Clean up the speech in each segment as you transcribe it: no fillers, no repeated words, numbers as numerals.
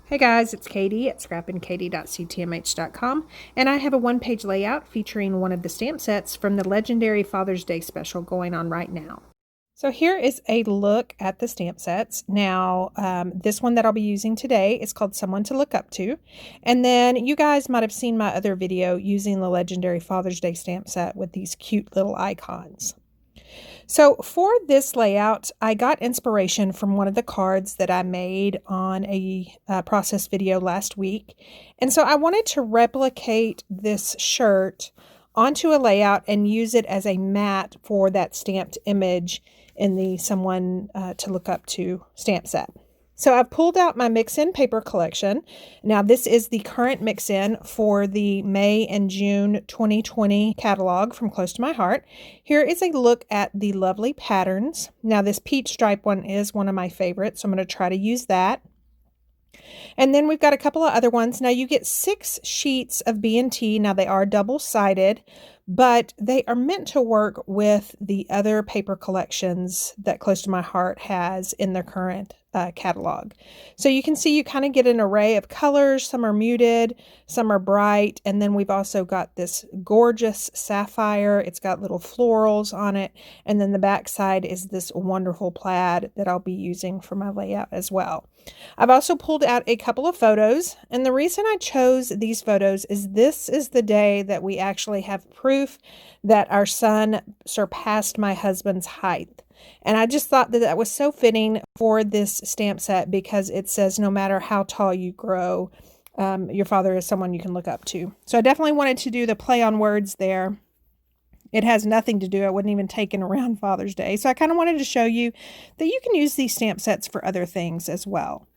Hey guys, it's Katie at scrappinkaty.ctmh.com, and I have a one-page layout featuring one of the stamp sets from the legendary Father's Day special going on right now. So here is a look at the stamp sets. Now, this one that I'll be using today is called Someone to Look Up To. And then you guys might have seen my other video using the legendary Father's Day stamp set with these cute little icons. So for this layout, I got inspiration from one of the cards that I made on a process video last week. And so I wanted to replicate this shirt onto a layout and use it as a mat for that stamped image in the Someone to Look Up To stamp set. So I've pulled out my mix-in paper collection. Now this is the current mix-in for the May and June 2020 catalog from Close to My Heart. Here is a look at the lovely patterns. Now this peach stripe one is one of my favorites, so I'm going to try to use that. And then we've got a couple of other ones. Now you get 6 sheets of B&T. Now they are double-sided, but they are meant to work with the other paper collections that Close to My Heart has in their current catalog. So you can see you kind of get an array of colors. Some are muted, some are bright, and then we've also got this gorgeous sapphire. It's got little florals on it, and then the back side is this wonderful plaid that I'll be using for my layout as well. I've also pulled out a couple of photos, and the reason I chose these photos is this is the day that we actually have proof that our son surpassed my husband's height. And I just thought that that was so fitting for this stamp set because it says no matter how tall you grow, your father is someone you can look up to. So I definitely wanted to do the play on words there. It has nothing to do, I wasn't even taken around Father's Day. So I kind of wanted to show you that you can use these stamp sets for other things as well.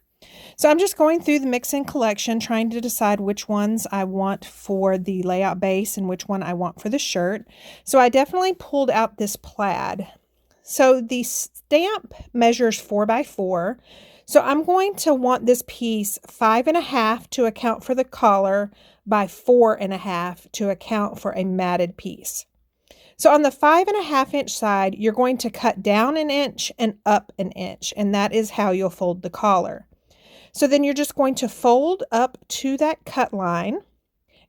So I'm just going through the mix-in collection, trying to decide which ones I want for the layout base and which one I want for the shirt. So I definitely pulled out this plaid. So the stamp measures 4 by 4. So I'm going to want this piece 5.5 to account for the collar by 4.5 to account for a matted piece. So on the 5.5 inch side, you're going to cut down 1 inch and up 1 inch, and that is how you'll fold the collar. So then you're just going to fold up to that cut line,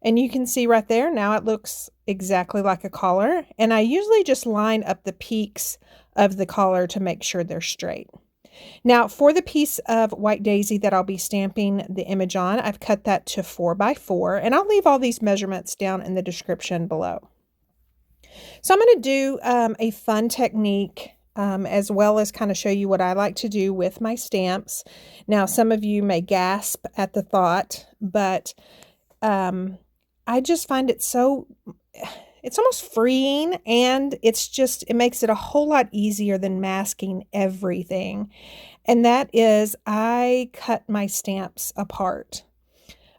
and you can see right there, now it looks exactly like a collar, and I usually just line up the peaks of the collar to make sure they're straight. Now for the piece of White Daisy that I'll be stamping the image on, I've cut that to 4 by 4, and I'll leave all these measurements down in the description below. So I'm going to do a fun technique as well as kind of show you what I like to do with my stamps. Now, some of you may gasp at the thought, but I just find it so, it's almost freeing, and it makes it a whole lot easier than masking everything. And that is, I cut my stamps apart.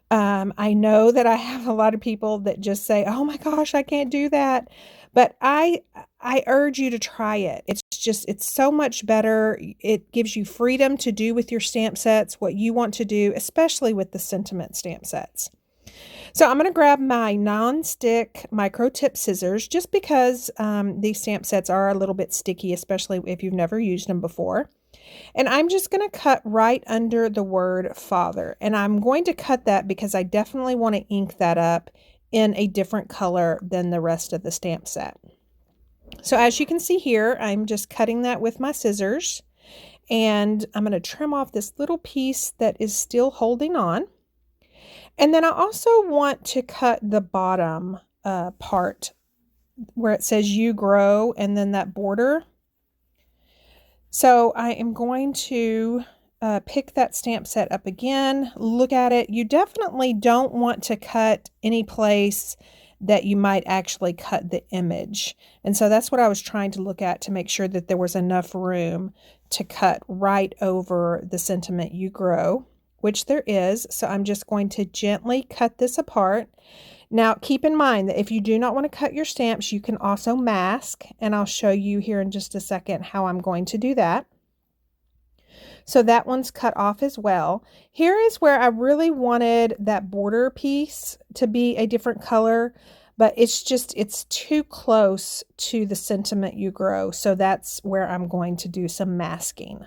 I know that I have a lot of people that just say, oh my gosh, I can't do that. But I urge you to try it. It's so much better. It gives you freedom to do with your stamp sets what you want to do, especially with the sentiment stamp sets. So I'm going to grab my non-stick micro tip scissors just because these stamp sets are a little bit sticky, especially if you've never used them before. And I'm just going to cut right under the word father. And I'm going to cut that because I definitely want to ink that up in a different color than the rest of the stamp set. So as you can see here, I'm just cutting that with my scissors. And I'm going to trim off this little piece that is still holding on. And then I also want to cut the bottom part where it says you grow and then that border. So I am going to pick that stamp set up again, look at it. You definitely don't want to cut any place that you might actually cut the image. And so that's what I was trying to look at to make sure that there was enough room to cut right over the sentiment you grow, which there is. So I'm just going to gently cut this apart. Now, keep in mind that if you do not want to cut your stamps, you can also mask, and I'll show you here in just a second how I'm going to do that. So that one's cut off as well. Here is where I really wanted that border piece to be a different color, but it's too close to the sentiment you grow. So that's where I'm going to do some masking.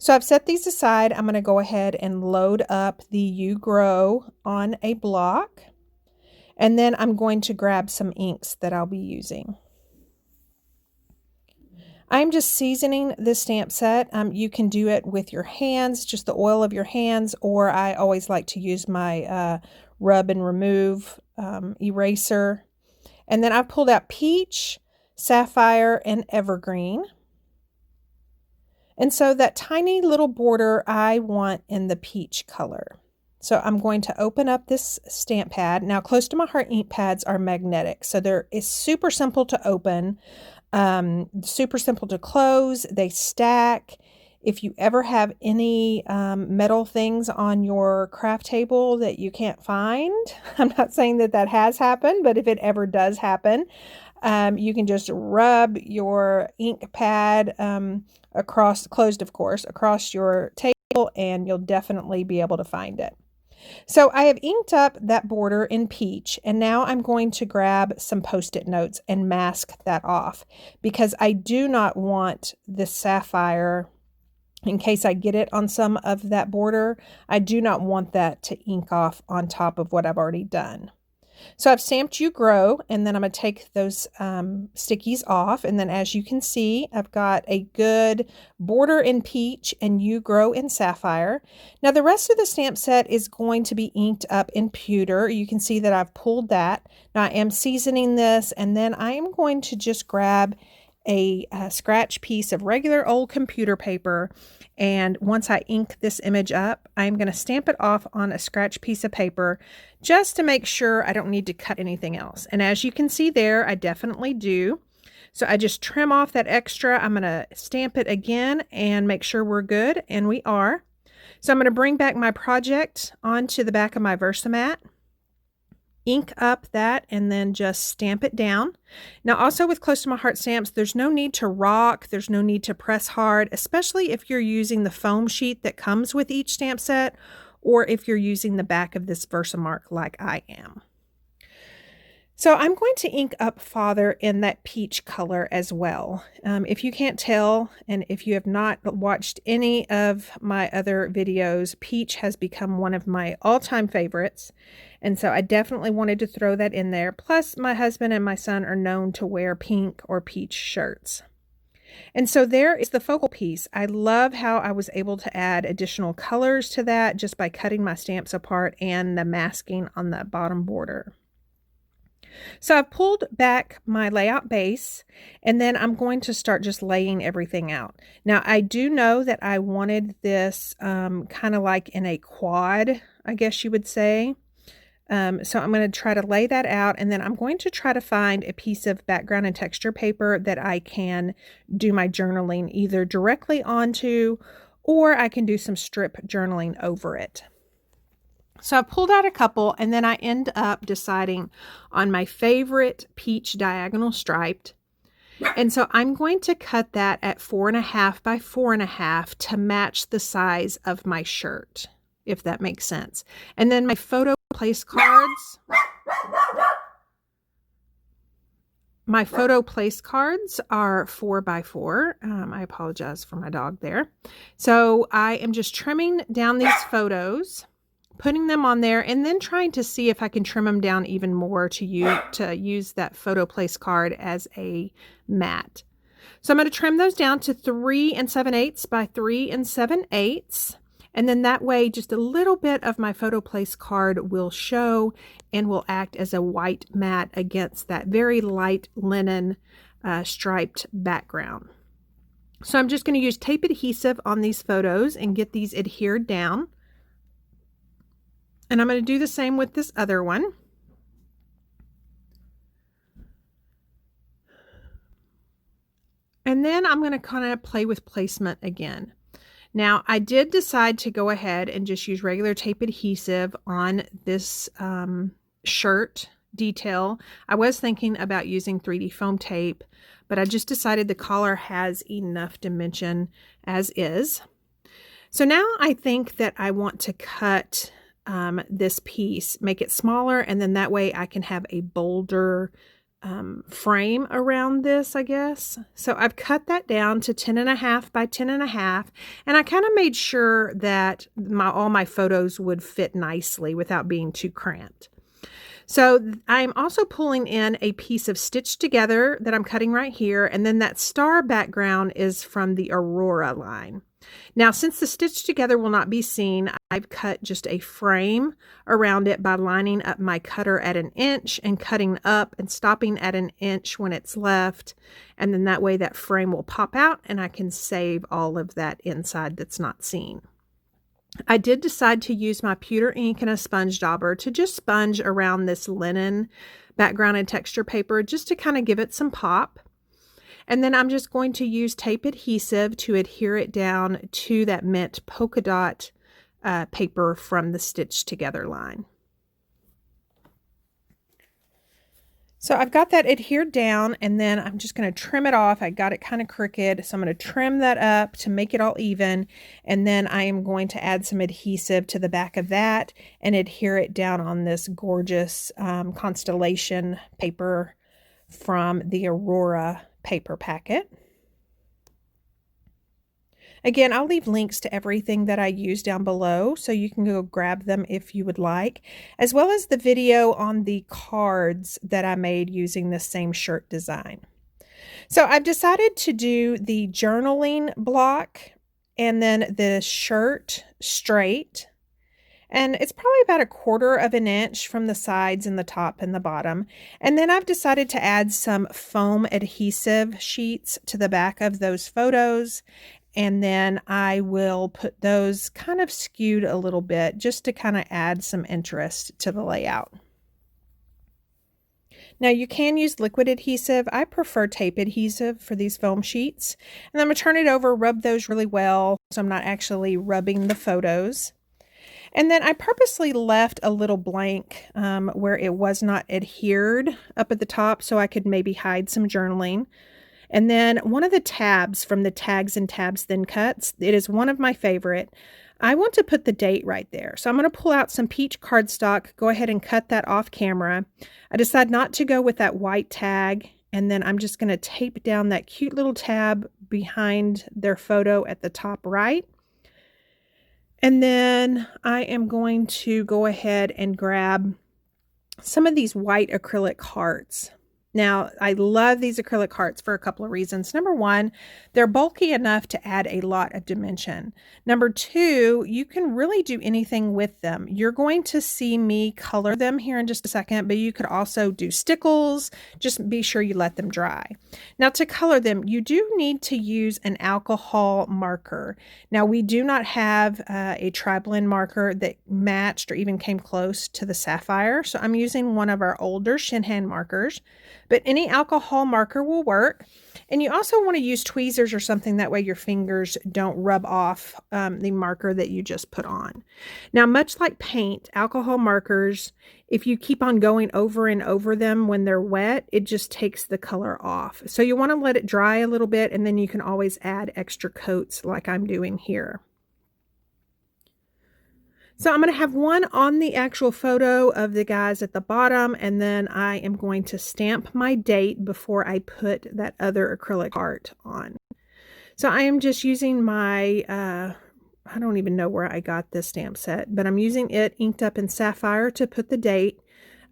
So I've set these aside. I'm going to go ahead and load up the You Grow on a block. And then I'm going to grab some inks that I'll be using. I'm just seasoning this stamp set. You can do it with your hands, just the oil of your hands, or I always like to use my rub and remove eraser. And then I've pulled out peach, sapphire, and evergreen. And so that tiny little border I want in the peach color. So I'm going to open up this stamp pad. Now, Close to My Heart ink pads are magnetic, so it's super simple to open, super simple to close. They stack. If you ever have any metal things on your craft table that you can't find, I'm not saying that that has happened, but if it ever does happen, you can just rub your ink pad across, closed of course, across your table, and you'll definitely be able to find it. So I have inked up that border in peach, and now I'm going to grab some Post-it notes and mask that off, because I do not want the sapphire, in case I get it on some of that border, I do not want that to ink off on top of what I've already done. So I've stamped You Grow, and then I'm going to take those stickies off. And then as you can see, I've got a good border in peach and You Grow in sapphire. Now the rest of the stamp set is going to be inked up in pewter. You can see that I've pulled that. Now I am seasoning this, and then I am going to just grab a scratch piece of regular old computer paper, and once I ink this image up, I'm going to stamp it off on a scratch piece of paper just to make sure I don't need to cut anything else. And as you can see there, I definitely do. So I just trim off that extra. I'm going to stamp it again and make sure we're good, and we are. So I'm going to bring back my project onto the back of my Versamat, ink up that, and then just stamp it down. Now also with Close to My Heart stamps, there's no need to rock, there's no need to press hard, especially if you're using the foam sheet that comes with each stamp set, or if you're using the back of this Versamark like I am. So I'm going to ink up Father in that peach color as well. If you can't tell, and if you have not watched any of my other videos, peach has become one of my all-time favorites. And so I definitely wanted to throw that in there. Plus, my husband and my son are known to wear pink or peach shirts. And so there is the focal piece. I love how I was able to add additional colors to that just by cutting my stamps apart and the masking on that bottom border. So I've pulled back my layout base, and then I'm going to start just laying everything out. Now I do know that I wanted this kind of like in a quad, I guess you would say. So I'm going to try to lay that out, and then I'm going to try to find a piece of background and texture paper that I can do my journaling either directly onto, or I can do some strip journaling over it. So I pulled out a couple, and then I end up deciding on my favorite peach diagonal striped. And so I'm going to cut that at 4.5 by 4.5 to match the size of my shirt, if that makes sense. And then my photo place cards. My photo place cards are 4 by 4. I apologize for my dog there. So I am just trimming down these photos, putting them on there, and then trying to see if I can trim them down even more to use that photo place card as a mat. So I'm going to trim those down to 3 7/8 by 3 7/8. And then that way, just a little bit of my photo place card will show and will act as a white mat against that very light linen striped background. So I'm just going to use tape adhesive on these photos and get these adhered down. And I'm going to do the same with this other one. And then I'm going to kind of play with placement again. Now, I did decide to go ahead and just use regular tape adhesive on this shirt detail. I was thinking about using 3D foam tape, but I just decided the collar has enough dimension as is. So now I think that I want to cut this piece, make it smaller, and then that way I can have a bolder frame around this, I guess. So I've cut that down to 10.5 by 10.5, and I kind of made sure that all my photos would fit nicely without being too cramped. So I'm also pulling in a piece of stitched together that I'm cutting right here, and then that star background is from the Aurora line. Now, since the stitched together will not be seen, I've cut just a frame around it by lining up my cutter at 1 inch and cutting up and stopping at 1 inch when it's left. And then that way that frame will pop out and I can save all of that inside that's not seen. I did decide to use my pewter ink and a sponge dauber to just sponge around this linen background and texture paper just to kind of give it some pop. And then I'm just going to use tape adhesive to adhere it down to that mint polka dot paper from the Stitch Together line. So I've got that adhered down, and then I'm just going to trim it off. I got it kind of crooked, so I'm going to trim that up to make it all even, and then I am going to add some adhesive to the back of that and adhere it down on this gorgeous constellation paper from the Aurora paper packet. Again, I'll leave links to everything that I use down below, so you can go grab them if you would like, as well as the video on the cards that I made using this same shirt design. So I've decided to do the journaling block and then the shirt straight. And it's probably about 1/4 of an inch from the sides and the top and the bottom. And then I've decided to add some foam adhesive sheets to the back of those photos. And then I will put those kind of skewed a little bit just to kind of add some interest to the layout. Now you can use liquid adhesive. I prefer tape adhesive for these foam sheets. And I'm going to turn it over, rub those really well so I'm not actually rubbing the photos. And then I purposely left a little blank where it was not adhered up at the top so I could maybe hide some journaling. And then one of the tabs from the Tags and Tabs Thin Cuts, it is one of my favorite. I want to put the date right there. So I'm going to pull out some peach cardstock, go ahead and cut that off camera. I decide not to go with that white tag. And then I'm just going to tape down that cute little tab behind their photo at the top right. And then I am going to go ahead and grab some of these white acrylic hearts. Now, I love these acrylic hearts for a couple of reasons. Number one, they're bulky enough to add a lot of dimension. Number two, you can really do anything with them. You're going to see me color them here in just a second, but you could also do stickles. Just be sure you let them dry. Now, to color them, you do need to use an alcohol marker. Now, we do not have a tri-blend marker that matched or even came close to the sapphire, so I'm using one of our older Shinhan markers. But any alcohol marker will work. And you also want to use tweezers or something, that way your fingers don't rub off the marker that you just put on. Now, much like paint, alcohol markers, if you keep on going over and over them when they're wet, it just takes the color off. So you want to let it dry a little bit, and then you can always add extra coats like I'm doing here. So I'm going to have one on the actual photo of the guys at the bottom, and then I am going to stamp my date before I put that other acrylic heart on. So I am just using my, I don't even know where I got this stamp set, but I'm using it inked up in sapphire to put the date.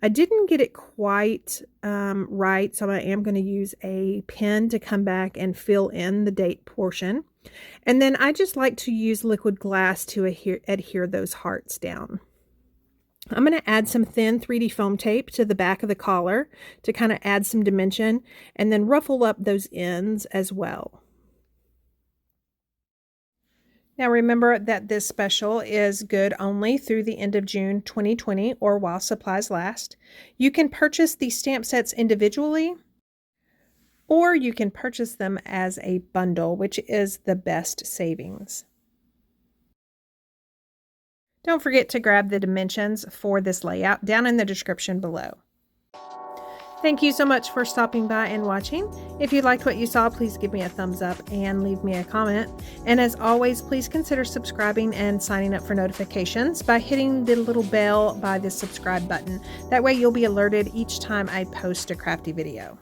I didn't get it quite right, so I am going to use a pen to come back and fill in the date portion. And then I just like to use liquid glass to adhere those hearts down. I'm going to add some thin 3D foam tape to the back of the collar to kind of add some dimension, and then ruffle up those ends as well. Now remember that this special is good only through the end of June 2020 or while supplies last. You can purchase these stamp sets individually, or you can purchase them as a bundle, which is the best savings. Don't forget to grab the dimensions for this layout down in the description below. Thank you so much for stopping by and watching. If you liked what you saw, please give me a thumbs up and leave me a comment. And as always, please consider subscribing and signing up for notifications by hitting the little bell by the subscribe button. That way you'll be alerted each time I post a crafty video.